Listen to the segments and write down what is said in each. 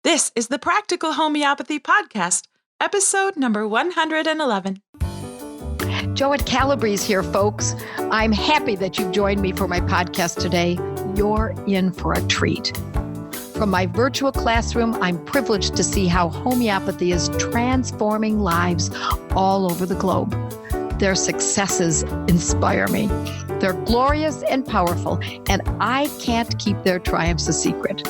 This is the Practical Homeopathy Podcast, episode number 111. Joette Calabrese here, folks. I'm happy that you've joined me for my podcast today. You're in for a treat. From my virtual classroom, I'm privileged to see how homeopathy is transforming lives all over the globe. Their successes inspire me. They're glorious and powerful, and I can't keep their triumphs a secret.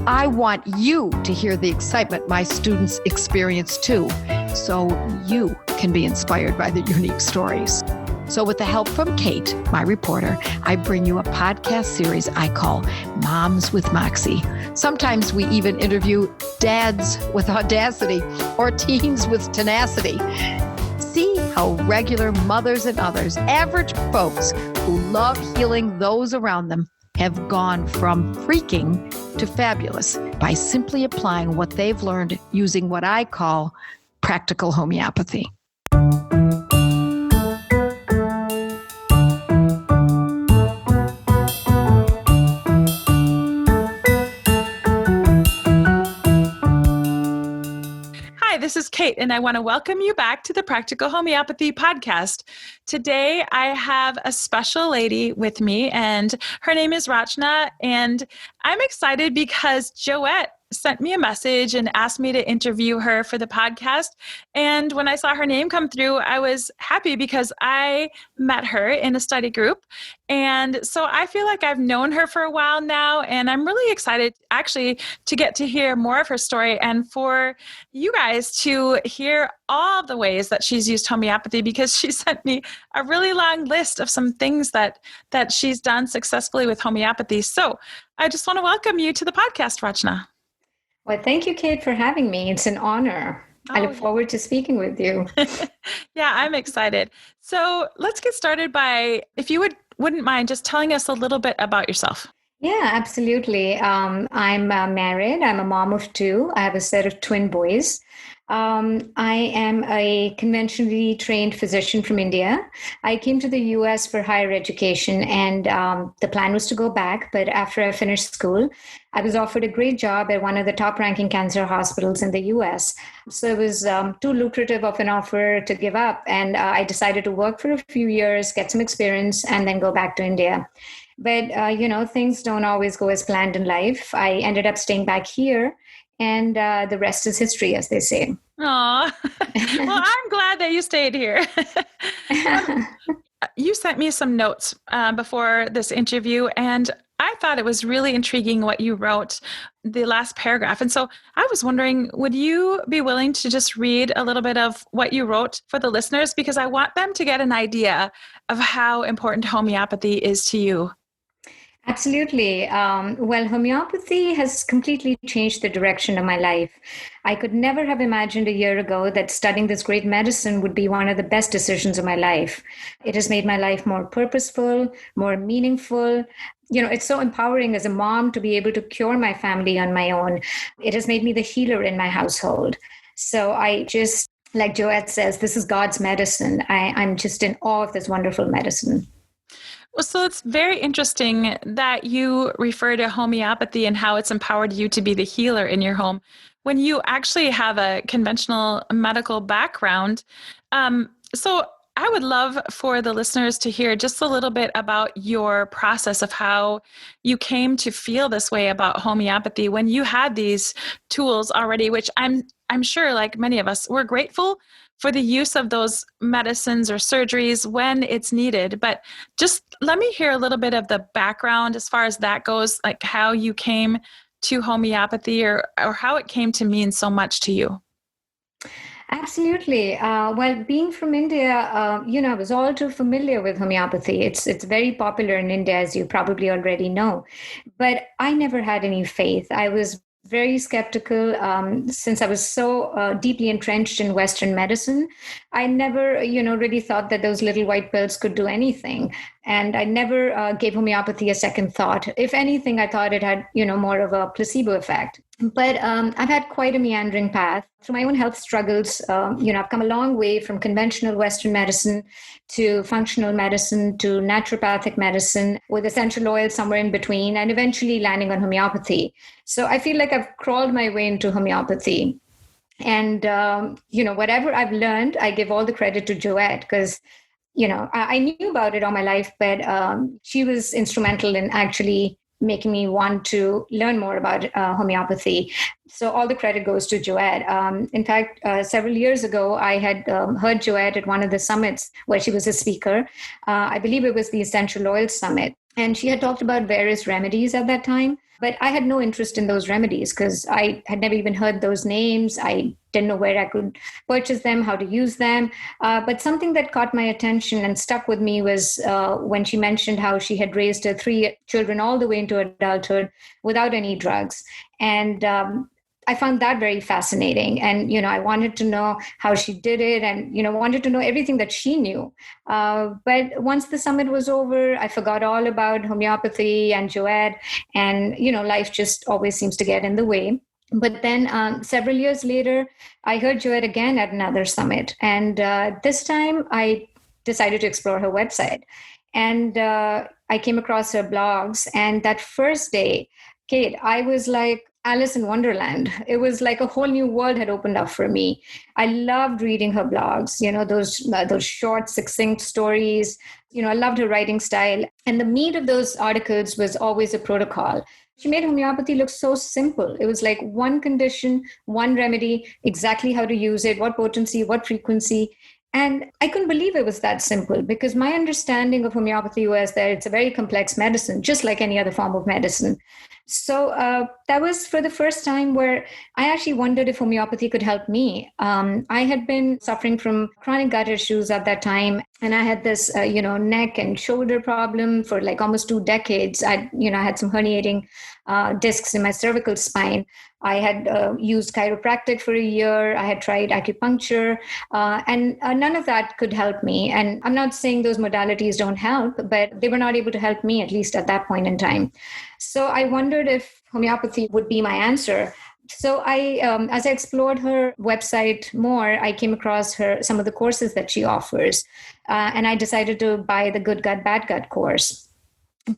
I want you to hear the excitement my students experience too, so you can be inspired by the unique stories. So with the help from Kate, my reporter, I bring you a podcast series I call Moms with Moxie. Sometimes we even interview dads with Audacity or teens with Tenacity. See how regular mothers and others, average folks who love healing those around them, have gone from freaking to fabulous by simply applying what they've learned using what I call practical homeopathy. This is Kate, and I want to welcome you back to the Practical Homeopathy Podcast. Today, I have a special lady with me, and her name is Rachna, and I'm excited because Joette sent me a message and asked me to interview her for the podcast. And when I saw her name come through, I was happy because I met her in a study group. And so I feel like I've known her for a while now, and I'm really excited actually to get to hear more of her story and for you guys to hear all the ways that she's used homeopathy, because she sent me a really long list of some things that she's done successfully with homeopathy. So I just want to welcome you to the podcast, Rachna. Well, thank you, Kate, for having me. It's an honor. I look forward to speaking with you. Yeah, I'm excited. So let's get started by, if you wouldn't mind just telling us a little bit about yourself. Yeah, absolutely. I'm married. I'm a mom of two. I have a set of twin boys. I am a conventionally trained physician from India. I came to the US for higher education, and the plan was to go back. But after I finished school, I was offered a great job at one of the top-ranking cancer hospitals in the US. So it was too lucrative of an offer to give up. And I decided to work for a few years, get some experience, and then go back to India. But, things don't always go as planned in life. I ended up staying back here, and the rest is history, as they say. Aw, well, I'm glad that you stayed here. You sent me some notes before this interview, and I thought it was really intriguing what you wrote, the last paragraph. And so I was wondering, would you be willing to just read a little bit of what you wrote for the listeners? Because I want them to get an idea of how important homeopathy is to you. Absolutely. Well, homeopathy has completely changed the direction of my life. I could never have imagined a year ago that studying this great medicine would be one of the best decisions of my life. It has made my life more purposeful, more meaningful. It's so empowering as a mom to be able to cure my family on my own. It has made me the healer in my household. So I just, like Joette says, this is God's medicine. I'm just in awe of this wonderful medicine. Well, so it's very interesting that you refer to homeopathy and how it's empowered you to be the healer in your home when you actually have a conventional medical background. So I would love for the listeners to hear just a little bit about your process of how you came to feel this way about homeopathy when you had these tools already, which I'm sure, like many of us, we're grateful for the use of those medicines or surgeries when it's needed. But just let me hear a little bit of the background as far as that goes, like how you came to homeopathy or how it came to mean so much to you. Absolutely. Well, being from India, I was all too familiar with homeopathy. It's very popular in India, as you probably already know. But I never had any faith. I was very skeptical since I was so deeply entrenched in Western medicine. I never, really thought that those little white pills could do anything. And I never gave homeopathy a second thought. If anything, I thought it had, more of a placebo effect. But I've had quite a meandering path through my own health struggles. I've come a long way from conventional Western medicine to functional medicine to naturopathic medicine with essential oils somewhere in between, and eventually landing on homeopathy. So I feel like I've crawled my way into homeopathy. And, whatever I've learned, I give all the credit to Joette because I knew about it all my life, but she was instrumental in actually making me want to learn more about homeopathy. So all the credit goes to Joette. In fact, several years ago, I had heard Joette at one of the summits where she was a speaker. I believe it was the Essential Oils Summit. And she had talked about various remedies at that time. But I had no interest in those remedies because I had never even heard those names. I didn't know where I could purchase them, how to use them. But something that caught my attention and stuck with me was when she mentioned how she had raised her 3 children all the way into adulthood without any drugs. And I found that very fascinating. And, I wanted to know how she did it and, wanted to know everything that she knew. But once the summit was over, I forgot all about homeopathy and Joette. And, life just always seems to get in the way. But then several years later, I heard Joette again at another summit. And this time I decided to explore her website. And I came across her blogs. And that first day, Kate, I was like Alice in Wonderland. It was like a whole new world had opened up for me. I loved reading her blogs, those short, succinct stories. I loved her writing style. And the meat of those articles was always a protocol. She made homeopathy look so simple. It was like one condition, one remedy, exactly how to use it, what potency, what frequency. And I couldn't believe it was that simple because my understanding of homeopathy was that it's a very complex medicine, just like any other form of medicine. So that was for the first time where I actually wondered if homeopathy could help me. I had been suffering from chronic gut issues at that time. And I had this, neck and shoulder problem for like almost 2 decades. I had some herniating discs in my cervical spine. I had used chiropractic for a year. I had tried acupuncture, and none of that could help me. And I'm not saying those modalities don't help, but they were not able to help me, at least at that point in time. So I wondered if homeopathy would be my answer. So as I explored her website more, I came across some of the courses that she offers, and I decided to buy the Good Gut, Bad Gut course.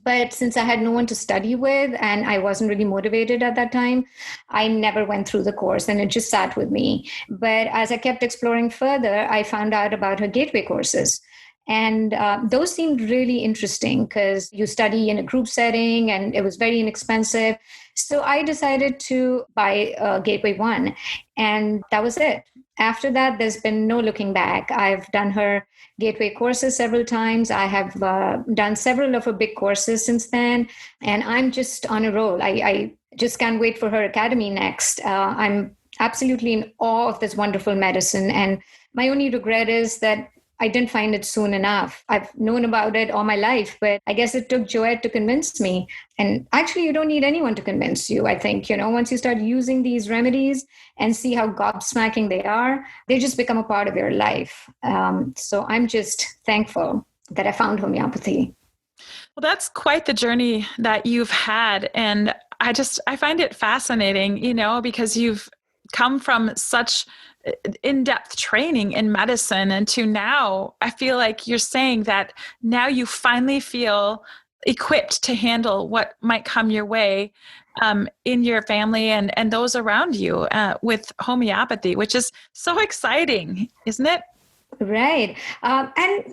But since I had no one to study with and I wasn't really motivated at that time, I never went through the course and it just sat with me. But as I kept exploring further, I found out about her gateway courses. And those seemed really interesting because you study in a group setting and it was very inexpensive. So I decided to buy Gateway 1 and that was it. After that, there's been no looking back. I've done her Gateway courses several times. I have done several of her big courses since then. And I'm just on a roll. I just can't wait for her academy next. I'm absolutely in awe of this wonderful medicine. And my only regret is that I didn't find it soon enough. I've known about it all my life, but I guess it took Joette to convince me. And actually, you don't need anyone to convince you. I think, once you start using these remedies and see how gobsmacking they are, they just become a part of your life. So I'm just thankful that I found homeopathy. Well, that's quite the journey that you've had. And I find it fascinating, because you've come from such in-depth training in medicine and to now, I feel like you're saying that now you finally feel equipped to handle what might come your way in your family and those around you with homeopathy, which is so exciting, isn't it? Right. And,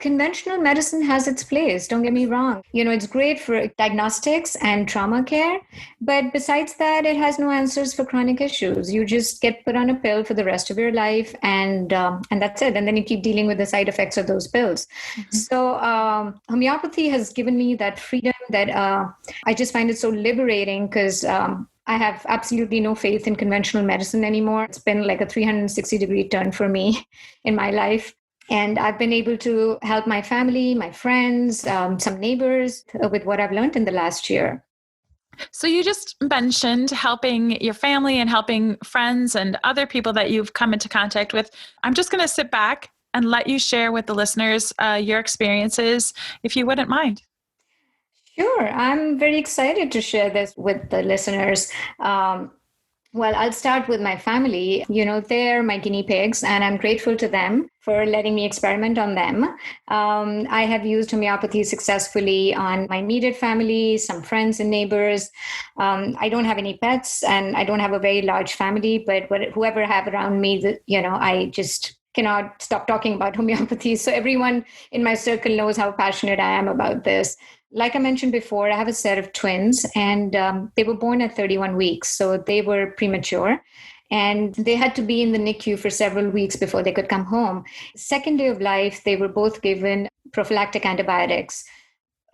conventional medicine has its place. Don't get me wrong. It's great for diagnostics and trauma care. But besides that, it has no answers for chronic issues. You just get put on a pill for the rest of your life and that's it. And then you keep dealing with the side effects of those pills. Mm-hmm. So homeopathy has given me that freedom that I just find it so liberating because I have absolutely no faith in conventional medicine anymore. It's been like a 360-degree turn for me in my life. And I've been able to help my family, my friends, some neighbors with what I've learned in the last year. So you just mentioned helping your family and helping friends and other people that you've come into contact with. I'm just going to sit back and let you share with the listeners your experiences, if you wouldn't mind. Sure. I'm very excited to share this with the listeners. Well, I'll start with my family. They're my guinea pigs, and I'm grateful to them for letting me experiment on them. I have used homeopathy successfully on my immediate family, some friends and neighbors. I don't have any pets, and I don't have a very large family, but whoever I have around me, I just cannot stop talking about homeopathy. So everyone in my circle knows how passionate I am about this. Like I mentioned before, I have a set of twins, and they were born at 31 weeks, so they were premature. And they had to be in the NICU for several weeks before they could come home. Second day of life, they were both given prophylactic antibiotics.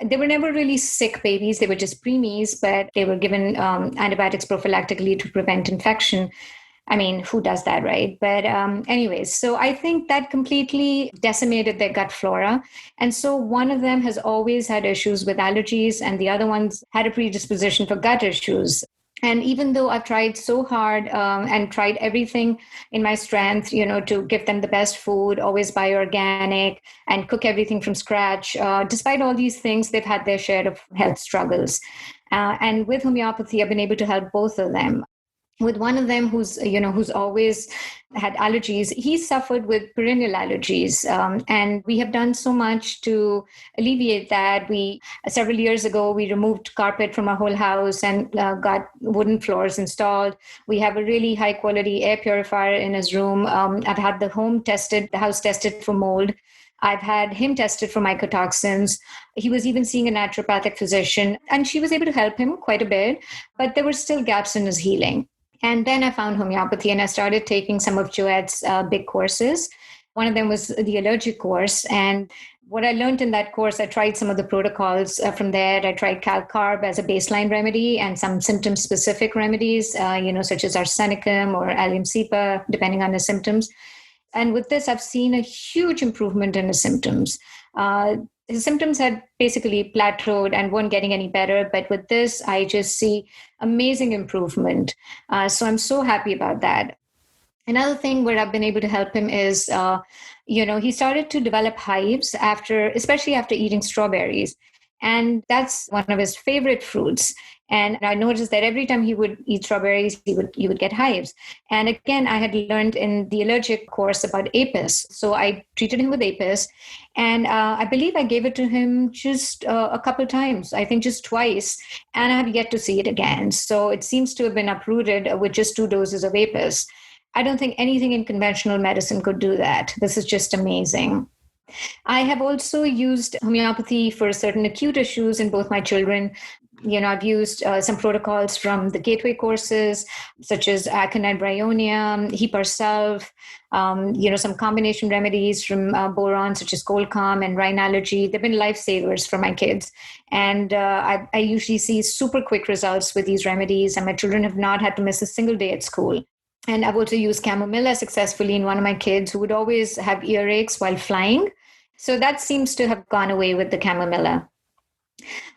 They were never really sick babies. They were just preemies, but they were given antibiotics prophylactically to prevent infection. I mean, who does that, right? But anyways, so I think that completely decimated their gut flora. And so one of them has always had issues with allergies, and the other one's had a predisposition for gut issues. And even though I've tried so hard and tried everything in my strength, to give them the best food, always buy organic and cook everything from scratch, despite all these things, they've had their share of health struggles. And with homeopathy, I've been able to help both of them. With one of them who's always had allergies, he suffered with perennial allergies. And we have done so much to alleviate that. Several years ago, we removed carpet from our whole house and got wooden floors installed. We have a really high quality air purifier in his room. I've had the house tested for mold. I've had him tested for mycotoxins. He was even seeing a naturopathic physician, and she was able to help him quite a bit, but there were still gaps in his healing. And then I found homeopathy, and I started taking some of Joette's big courses. One of them was the allergic course. And what I learned in that course, I tried some of the protocols from there. I tried Cal-Carb as a baseline remedy and some symptom-specific remedies, such as arsenicum or allium cepa, depending on the symptoms. And with this, I've seen a huge improvement in his symptoms. His symptoms had basically plateaued and weren't getting any better. But with this, I just see amazing improvement. So I'm so happy about that. Another thing where I've been able to help him is, he started to develop hives especially after eating strawberries. And that's one of his favorite fruits. And I noticed that every time he would eat strawberries, he would get hives. And again, I had learned in the allergic course about apis. So I treated him with apis. And I believe I gave it to him just a couple times, I think just twice. And I have yet to see it again. So it seems to have been uprooted with just 2 doses of apis. I don't think anything in conventional medicine could do that. This is just amazing. I have also used homeopathy for certain acute issues in both my children. I've used some protocols from the gateway courses, such as aconite bryonia, Heparsulf, some combination remedies from boron, such as cold calm and rhinology. They've been lifesavers for my kids. And I usually see super quick results with these remedies, and my children have not had to miss a single day at school. And I've also used chamomilla successfully in one of my kids who would always have earaches while flying. So that seems to have gone away with the chamomilla.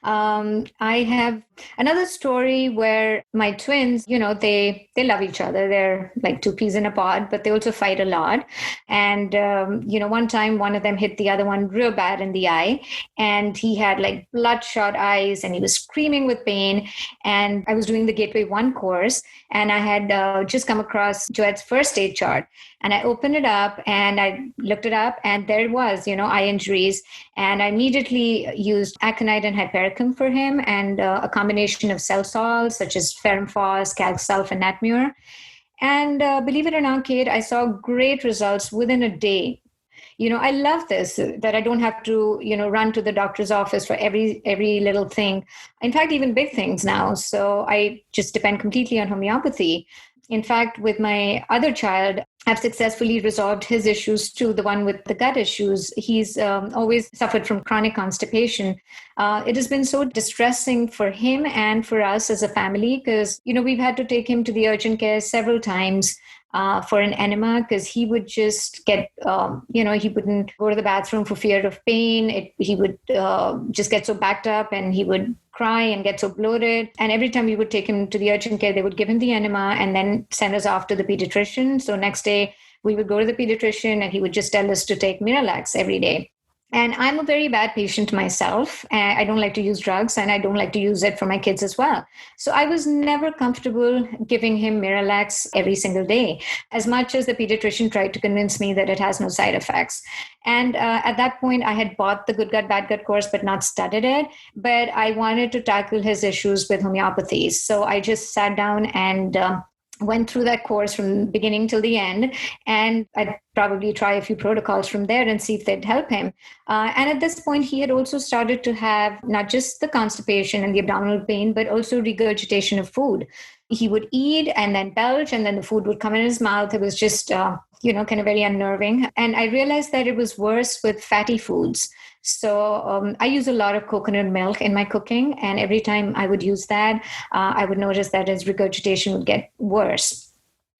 I have another story where my twins, they love each other. They're like 2 peas in a pod, but they also fight a lot. And, one time one of them hit the other one real bad in the eye, and he had like bloodshot eyes and he was screaming with pain. And I was doing the Gateway 1 course, and I had just come across Joette's first aid chart. And I opened it up and I looked it up, and there it was, eye injuries. And I immediately used aconite and hypericum for him, and a combination of cell salts such as ferrum phos, calc sulf, and natmur. And believe it or not, Kate, I saw great results within a day. I love this, that I don't have to, run to the doctor's office for every little thing. In fact, even big things now. So I just depend completely on homeopathy. In fact, with my other child, I've successfully resolved his issues too, the one with the gut issues. He's always suffered from chronic constipation. It has been so distressing for him and for us as a family because, we've had to take him to the urgent care several times for an enema because he would just get, he wouldn't go to the bathroom for fear of pain. He would just get so backed up and he would cry and get so bloated. And every time we would take him to the urgent care, they would give him the enema and then send us off to the pediatrician. So next day say we would go to the pediatrician and he would just tell us to take Miralax every day. And I'm a very bad patient myself. I don't like to use drugs, and I don't like to use it for my kids as well. So I was never comfortable giving him Miralax every single day, as much as the pediatrician tried to convince me that it has no side effects. And at that point, I had bought the Good Gut, Bad Gut course, but not studied it. But I wanted to tackle his issues with homeopathy. So I just sat down and went through that course from beginning till the end, and I'd probably try a few protocols from there and see if they'd help him. And at this point, he had also started to have not just the constipation and the abdominal pain, but also regurgitation of food. He would eat and then belch, and then the food would come in his mouth. It was just, kind of very unnerving. And I realized that it was worse with fatty foods. So I use a lot of coconut milk in my cooking. And every time I would use that, I would notice that his regurgitation would get worse.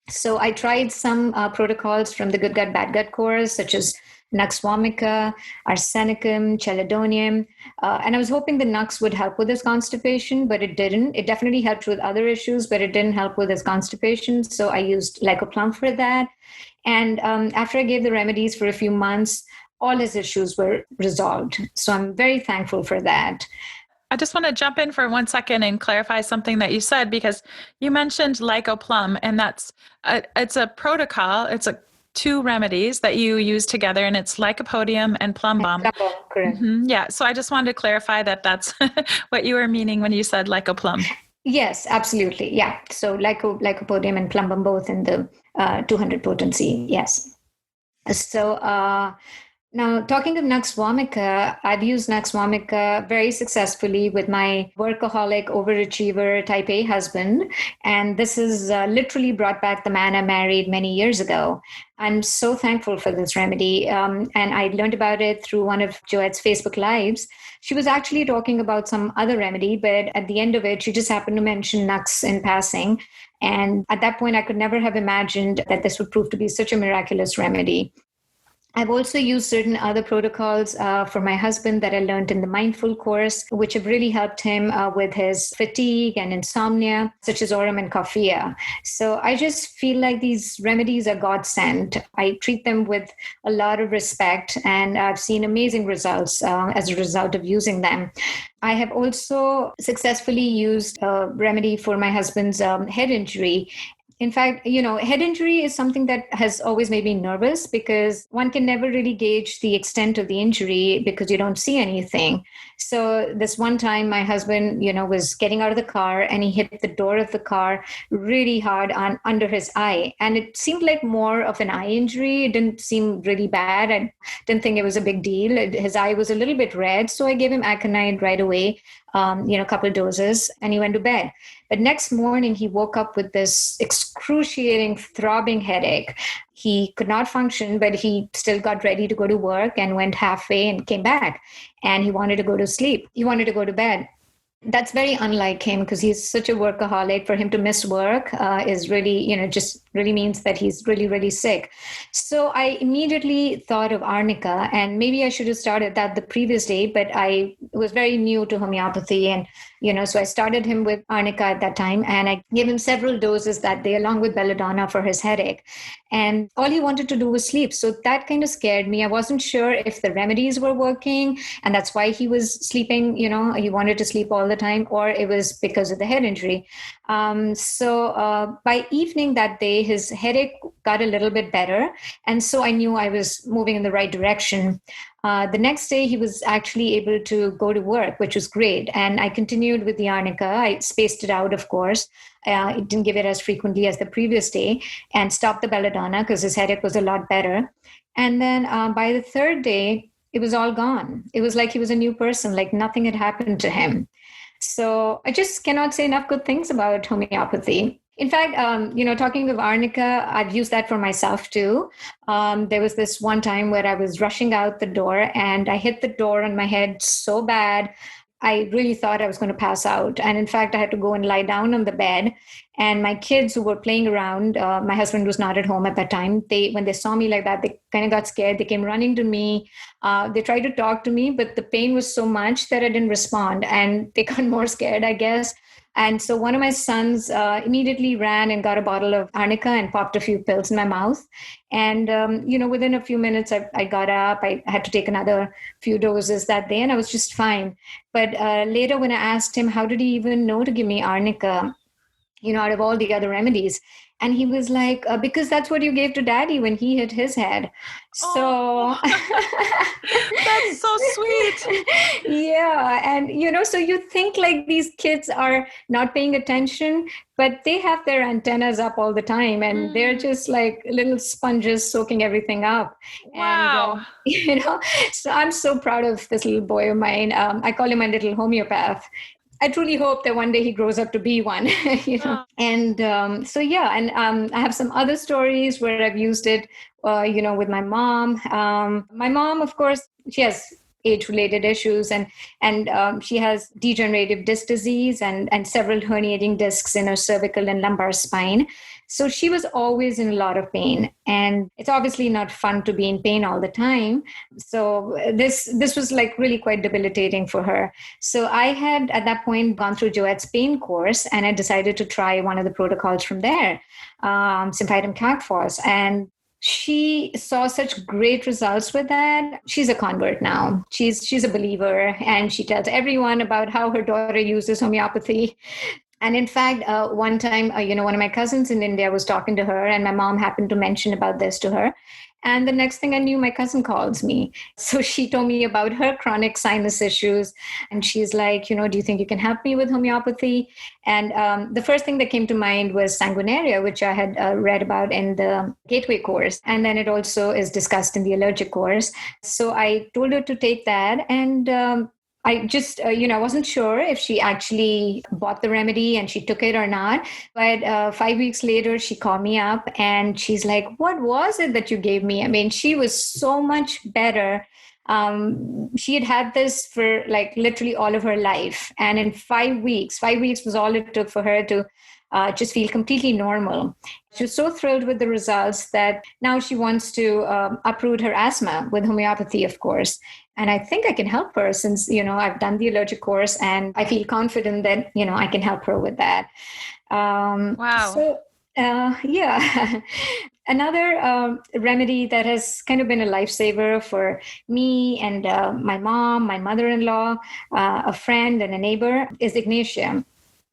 So I tried some protocols from the Good Gut, Bad Gut course, such as Nux vomica, arsenicum, chelidonium. And I was hoping the Nux would help with his constipation, but it didn't. It definitely helped with other issues, but it didn't help with his constipation. So I used lycoplum for that. And after I gave the remedies for a few months, all his issues were resolved. So I'm very thankful for that. I just want to jump in for 1 second and clarify something that you said, because you mentioned lycoplum, and it's a protocol. It's 2 remedies that you use together, and it's lycopodium and plum balm. Correct. Mm-hmm. Yeah. So I just wanted to clarify that that's what you were meaning when you said lycoplum. Yes, absolutely. Yeah. So lycopodium and plum balm both in the 200 potency. Yes. So, now, talking of Nux vomica, I've used Nux vomica very successfully with my workaholic, overachiever type A husband. And this has literally brought back the man I married many years ago. I'm so thankful for this remedy. And I learned about it through one of Joette's Facebook Lives. She was actually talking about some other remedy, but at the end of it, she just happened to mention Nux in passing. And at that point, I could never have imagined that this would prove to be such a miraculous remedy. I've also used certain other protocols for my husband that I learned in the Mindful course, which have really helped him with his fatigue and insomnia, such as Aurum and Coffea. So I just feel like these remedies are God sent. I treat them with a lot of respect, and I've seen amazing results as a result of using them. I have also successfully used a remedy for my husband's head injury. In fact, head injury is something that has always made me nervous, because one can never really gauge the extent of the injury because you don't see anything. So this one time my husband, was getting out of the car, and he hit the door of the car really hard under his eye. And it seemed like more of an eye injury. It didn't seem really bad. I didn't think it was a big deal. His eye was a little bit red. So I gave him aconite right away, a couple of doses, and he went to bed. But next morning, he woke up with this excruciating, throbbing headache. He could not function, but he still got ready to go to work and went halfway and came back. And he wanted to go to sleep. He wanted to go to bed. That's very unlike him, because he's such a workaholic. For him to miss work is really, just really means that he's really, really sick. So I immediately thought of arnica, and maybe I should have started that the previous day, but I was very new to homeopathy. And, so I started him with arnica at that time, and I gave him several doses that day along with belladonna for his headache. And all he wanted to do was sleep. So that kind of scared me. I wasn't sure if the remedies were working, and that's why he was sleeping, he wanted to sleep all the time, or it was because of the head injury. So by evening that day, his headache got a little bit better. And so I knew I was moving in the right direction. The next day, he was actually able to go to work, which was great. And I continued with the arnica. I spaced it out, of course. I didn't give it as frequently as the previous day, and stopped the belladonna because his headache was a lot better. And then by the third day, it was all gone. It was like he was a new person, like nothing had happened to him. So I just cannot say enough good things about homeopathy. In fact, talking of arnica, I've used that for myself too. There was this one time where I was rushing out the door, and I hit the door on my head so bad, I really thought I was going to pass out. And in fact, I had to go and lie down on the bed. And my kids who were playing around, my husband was not at home at that time. When they saw me like that, they kind of got scared. They came running to me. They tried to talk to me, but the pain was so much that I didn't respond. And they got more scared, I guess. And so one of my sons immediately ran and got a bottle of arnica and popped a few pills in my mouth. And, within a few minutes, I got up. I had to take another few doses that day, and I was just fine. But later, when I asked him, how did he even know to give me arnica, out of all the other remedies? And he was like, because that's what you gave to daddy when he hit his head. So that's so sweet. Yeah. And, so you think like these kids are not paying attention, but they have their antennas up all the time, and they're just like little sponges soaking everything up. Wow. And, so I'm so proud of this little boy of mine. I call him my little homeopath. I truly hope that one day he grows up to be one, And I have some other stories where I've used it, with my mom. My mom, of course, she has age-related issues, and she has degenerative disc disease and several herniating discs in her cervical and lumbar spine. So she was always in a lot of pain, and it's obviously not fun to be in pain all the time. So this was like really quite debilitating for her. So I had at that point gone through Joette's pain course, and I decided to try one of the protocols from there, Symphytum cacphos. And she saw such great results with that. She's a convert now. She's a believer, and she tells everyone about how her daughter uses homeopathy. And in fact, one time, one of my cousins in India was talking to her, and my mom happened to mention about this to her. And the next thing I knew, my cousin calls me. So she told me about her chronic sinus issues. And she's like, do you think you can help me with homeopathy? And the first thing that came to mind was sanguinaria, which I had read about in the Gateway course. And then it also is discussed in the allergic course. So I told her to take that. And I just, I wasn't sure if she actually bought the remedy and she took it or not. But 5 weeks later, she called me up and she's like, what was it that you gave me? I mean, she was so much better. She had this for like literally all of her life. And in 5 weeks was all it took for her to just feel completely normal. She was so thrilled with the results that now she wants to uproot her asthma with homeopathy, of course. And I think I can help her since, I've done the allergic course, and I feel confident that, I can help her with that. Wow. So, Another remedy that has kind of been a lifesaver for me and my mom, my mother-in-law, a friend and a neighbor is Ignatia.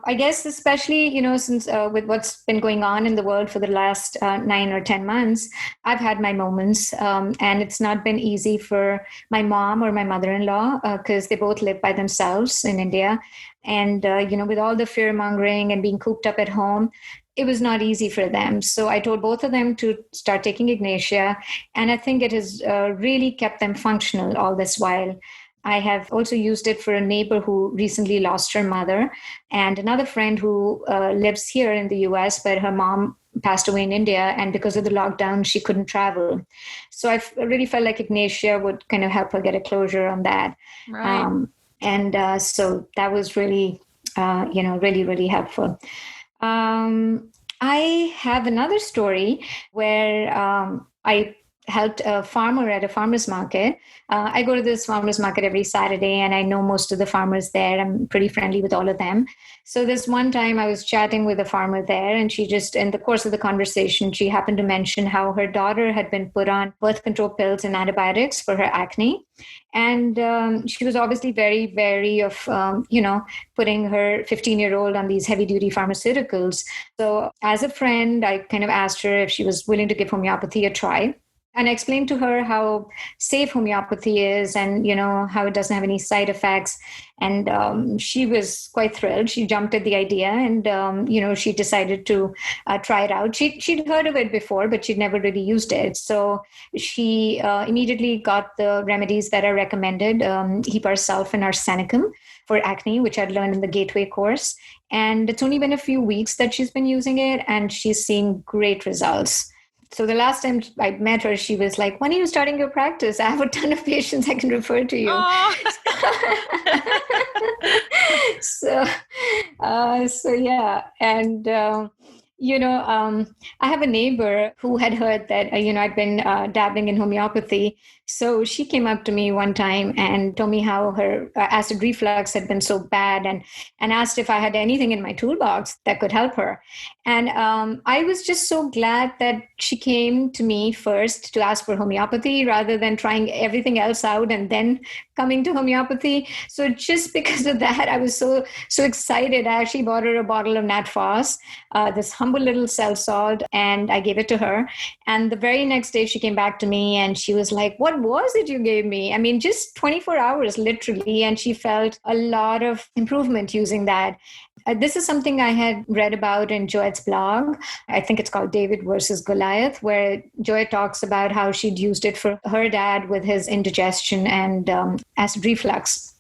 I guess especially, since with what's been going on in the world for the last 9 or 10 months, I've had my moments, and it's not been easy for my mom or my mother-in-law because they both live by themselves in India. And, with all the fear mongering and being cooped up at home, it was not easy for them. So I told both of them to start taking Ignatia. And I think it has really kept them functional all this while. I have also used it for a neighbor who recently lost her mother, and another friend who lives here in the US, but her mom passed away in India. And because of the lockdown, she couldn't travel. So I really felt like Ignatia would kind of help her get a closure on that. Right. So that was really, really, really helpful. I have another story where I helped a farmer at a farmer's market. I go to this farmer's market every Saturday, and I know most of the farmers there. I'm pretty friendly with all of them. So this one time I was chatting with a farmer there, and she just, in the course of the conversation, she happened to mention how her daughter had been put on birth control pills and antibiotics for her acne. And she was obviously very wary of, putting her 15-year-old on these heavy-duty pharmaceuticals. So as a friend, I kind of asked her if she was willing to give homeopathy a try. And I explained to her how safe homeopathy is and, how it doesn't have any side effects. And she was quite thrilled. She jumped at the idea and, she decided to try it out. She'd heard of it before, but she'd never really used it. So she immediately got the remedies that are recommended, Heparsulf and Arsenicum for acne, which I'd learned in the Gateway course. And it's only been a few weeks that she's been using it, and she's seeing great results. So the last time I met her, she was like, when are you starting your practice? I have a ton of patients I can refer to you. So yeah. And I have a neighbor who had heard that, I'd been dabbling in homeopathy. So she came up to me one time and told me how her acid reflux had been so bad, and asked if I had anything in my toolbox that could help her. And I was just so glad that she came to me first to ask for homeopathy rather than trying everything else out and then coming to homeopathy. So just because of that, I was so excited. I actually bought her a bottle of Nat Phos, this humble little cell salt, and I gave it to her. And the very next day she came back to me and she was like, "What was it you gave me?" I mean, just 24 hours, literally. And she felt a lot of improvement using that. This is something I had read about in Joette's blog. I think it's called David versus Goliath, where Joette talks about how she'd used it for her dad with his indigestion and acid reflux.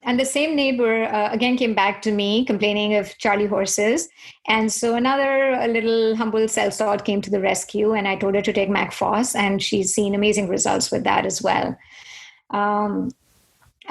And the same neighbor again came back to me complaining of Charlie horses. And so another little humble cell salt came to the rescue, and I told her to take MacPhos, and she's seen amazing results with that as well.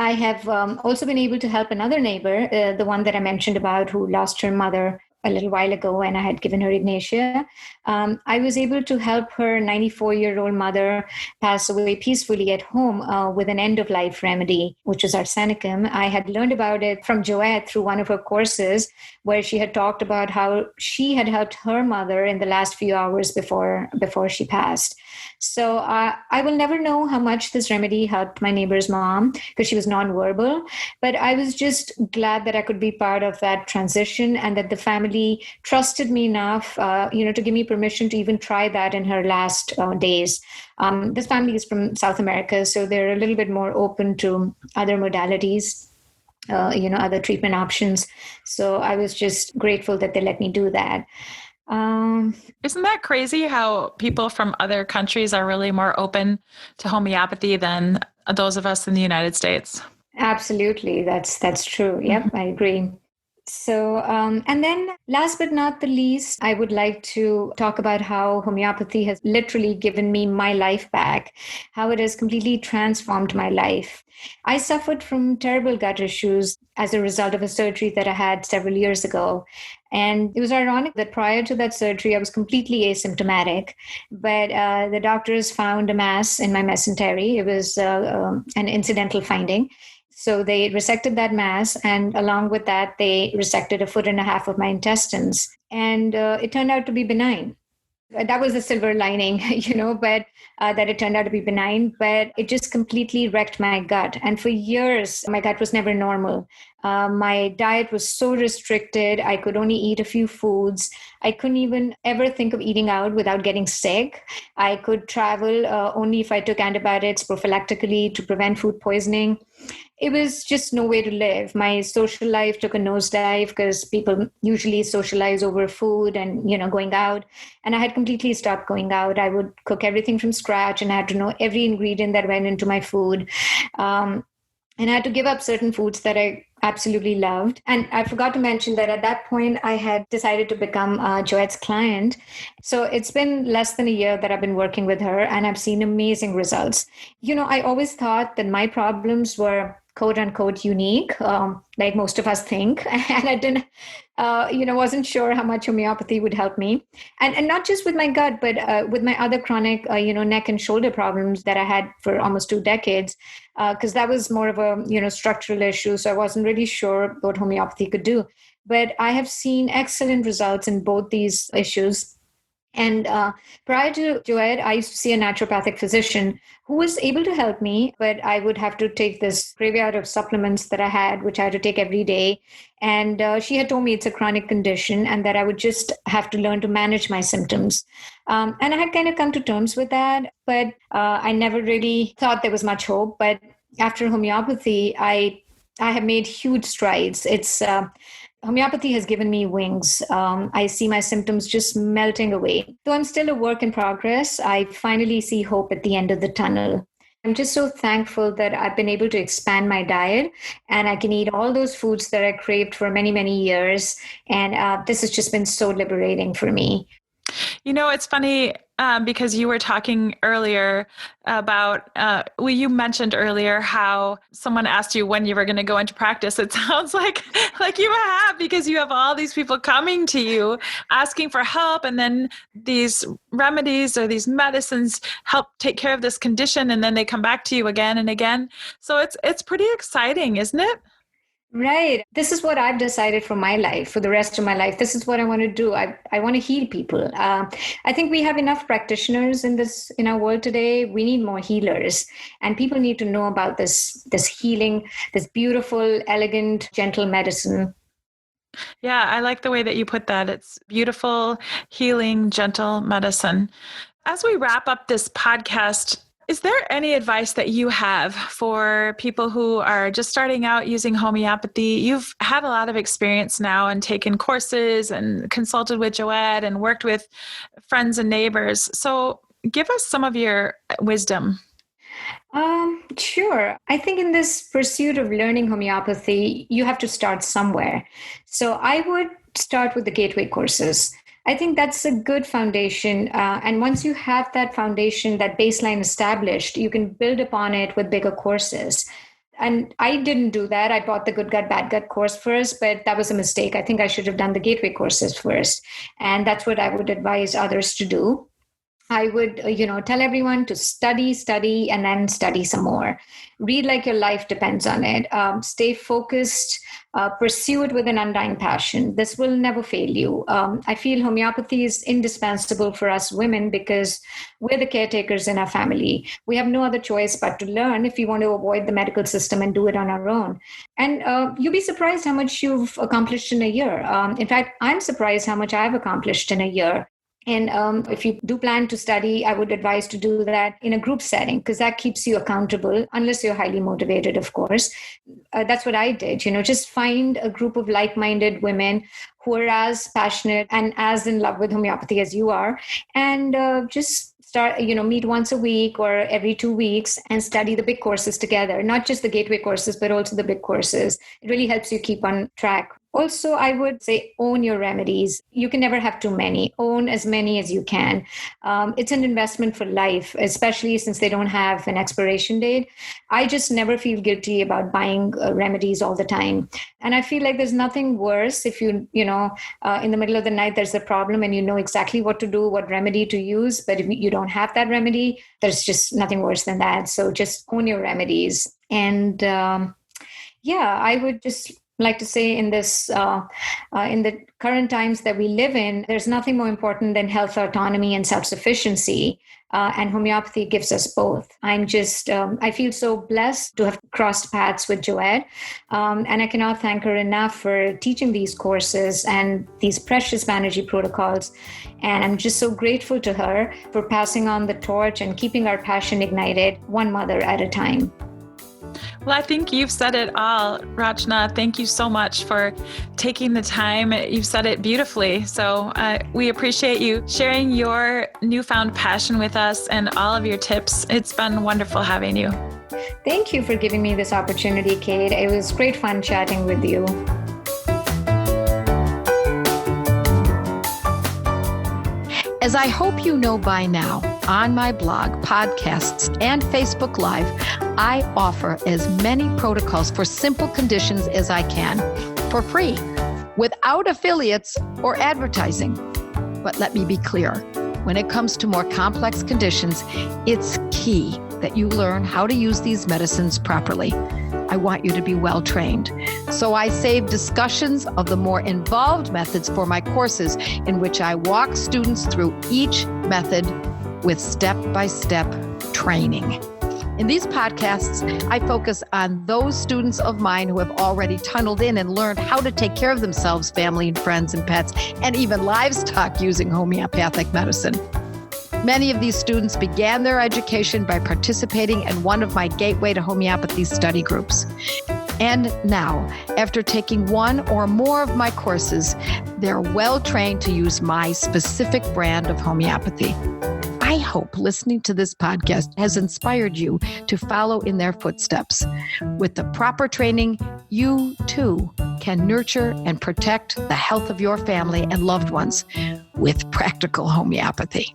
I have also been able to help another neighbor, the one that I mentioned about who lost her mother a little while ago, and I had given her Ignatia. I was able to help her 94-year-old mother pass away peacefully at home with an end-of-life remedy, which is arsenicum. I had learned about it from Joette through one of her courses, where she had talked about how she had helped her mother in the last few hours before she passed. So I will never know how much this remedy helped my neighbor's mom because she was nonverbal, but I was just glad that I could be part of that transition and that the family trusted me enough, to give me permission to even try that in her last days. This family is from South America, so they're a little bit more open to other modalities. Other treatment options. So I was just grateful that they let me do that. Isn't that crazy how people from other countries are really more open to homeopathy than those of us in the United States? Absolutely. That's true. Yep, I agree. So, and then last but not the least, I would like to talk about how homeopathy has literally given me my life back, how it has completely transformed my life. I suffered from terrible gut issues as a result of a surgery that I had several years ago. And it was ironic that prior to that surgery, I was completely asymptomatic, but the doctors found a mass in my mesentery. It was an incidental finding. So they resected that mass, and along with that, they resected 1.5 feet of my intestines. And it turned out to be benign. That was the silver lining, but that it turned out to be benign, but it just completely wrecked my gut. And for years, my gut was never normal. My diet was so restricted. I could only eat a few foods. I couldn't even ever think of eating out without getting sick. I could travel only if I took antibiotics prophylactically to prevent food poisoning. It was just no way to live. My social life took a nosedive because people usually socialize over food and, going out. And I had completely stopped going out. I would cook everything from scratch and I had to know every ingredient that went into my food. And I had to give up certain foods that I absolutely loved. And I forgot to mention that at that point, I had decided to become Joette's client. So it's been less than a year that I've been working with her, and I've seen amazing results. I always thought that my problems were quote unquote unique, like most of us think. And I didn't, wasn't sure how much homeopathy would help me. And not just with my gut, but with my other chronic, neck and shoulder problems that I had for almost 2 decades, because that was more of a, structural issue. So I wasn't really sure what homeopathy could do. But I have seen excellent results in both these issues. And prior to Joette, I used to see a naturopathic physician who was able to help me, but I would have to take this graveyard of supplements that I had, which I had to take every day. And she had told me it's a chronic condition and that I would just have to learn to manage my symptoms. And I had kind of come to terms with that, but I never really thought there was much hope. But after homeopathy, I have made huge strides. Homeopathy has given me wings. I see my symptoms just melting away. Though I'm still a work in progress, I finally see hope at the end of the tunnel. I'm just so thankful that I've been able to expand my diet and I can eat all those foods that I craved for many, many years. And this has just been so liberating for me. It's funny because you were talking earlier about, you mentioned earlier how someone asked you when you were going to go into practice. It sounds like you have, because you have all these people coming to you asking for help, and then these remedies or these medicines help take care of this condition, and then they come back to you again and again. So it's pretty exciting, isn't it? Right. This is what I've decided for my life, for the rest of my life. This is what I want to do. I want to heal people. I think we have enough practitioners in our world today. We need more healers, and people need to know about this healing, this beautiful, elegant, gentle medicine. Yeah, I like the way that you put that. It's beautiful, healing, gentle medicine. As we wrap up this podcast, is there any advice that you have for people who are just starting out using homeopathy? You've had a lot of experience now and taken courses and consulted with Joette and worked with friends and neighbors. So give us some of your wisdom. Sure. I think in this pursuit of learning homeopathy, you have to start somewhere. So I would start with the gateway courses. I think that's a good foundation. And once you have that foundation, that baseline established, you can build upon it with bigger courses. And I didn't do that. I bought the Good Gut, Bad Gut course first, but that was a mistake. I think I should have done the gateway courses first. And that's what I would advise others to do. I would, tell everyone to study, and then study some more. Read like your life depends on it. Stay focused. Pursue it with an undying passion. This will never fail you. I feel homeopathy is indispensable for us women because we're the caretakers in our family. We have no other choice but to learn if we want to avoid the medical system and do it on our own. And you'll be surprised how much you've accomplished in a year. In fact, I'm surprised how much I've accomplished in a year. And if you do plan to study, I would advise to do that in a group setting because that keeps you accountable, unless you're highly motivated, of course. That's what I did. Just find a group of like-minded women who are as passionate and as in love with homeopathy as you are, and just start, meet once a week or every 2 weeks and study the big courses together, not just the gateway courses, but also the big courses. It really helps you keep on track. Also, I would say own your remedies. You can never have too many. Own as many as you can. It's an investment for life, especially since they don't have an expiration date. I just never feel guilty about buying remedies all the time. And I feel like there's nothing worse if in the middle of the night, there's a problem and you know exactly what to do, what remedy to use. But if you don't have that remedy, there's just nothing worse than that. So just own your remedies. And I would just like to say in this, in the current times that we live in, there's nothing more important than health autonomy and self-sufficiency. And homeopathy gives us both. I feel so blessed to have crossed paths with Joette. And I cannot thank her enough for teaching these courses and these precious Banerjee protocols. And I'm just so grateful to her for passing on the torch and keeping our passion ignited one mother at a time. Well, I think you've said it all, Rachna. Thank you so much for taking the time. You've said it beautifully. So we appreciate you sharing your newfound passion with us and all of your tips. It's been wonderful having you. Thank you for giving me this opportunity, Kate. It was great fun chatting with you. As I hope you know by now, on my blog, podcasts, and Facebook Live, I offer as many protocols for simple conditions as I can for free, without affiliates or advertising. But let me be clear, when it comes to more complex conditions, it's key that you learn how to use these medicines properly. I want you to be well trained. So I save discussions of the more involved methods for my courses, in which I walk students through each method with step-by-step training. In these podcasts, I focus on those students of mine who have already tunneled in and learned how to take care of themselves, family and friends and pets, and even livestock using homeopathic medicine. Many of these students began their education by participating in one of my Gateway to Homeopathy study groups. And now, after taking one or more of my courses, they're well trained to use my specific brand of homeopathy. I hope listening to this podcast has inspired you to follow in their footsteps. With the proper training, you too can nurture and protect the health of your family and loved ones with practical homeopathy.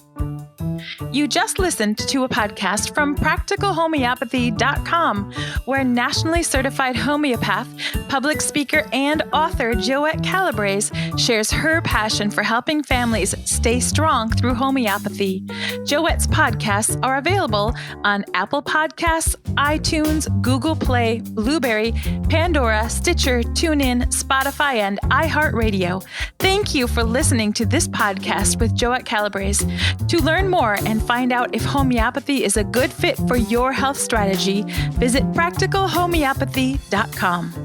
You just listened to a podcast from practicalhomeopathy.com, where nationally certified homeopath, public speaker, and author Joette Calabrese shares her passion for helping families stay strong through homeopathy. Joette's podcasts are available on Apple Podcasts, iTunes, Google Play, Blueberry, Pandora, Stitcher, TuneIn, Spotify, and iHeartRadio. Thank you for listening to this podcast with Joette Calabrese. To learn more and find out if homeopathy is a good fit for your health strategy, visit practicalhomeopathy.com.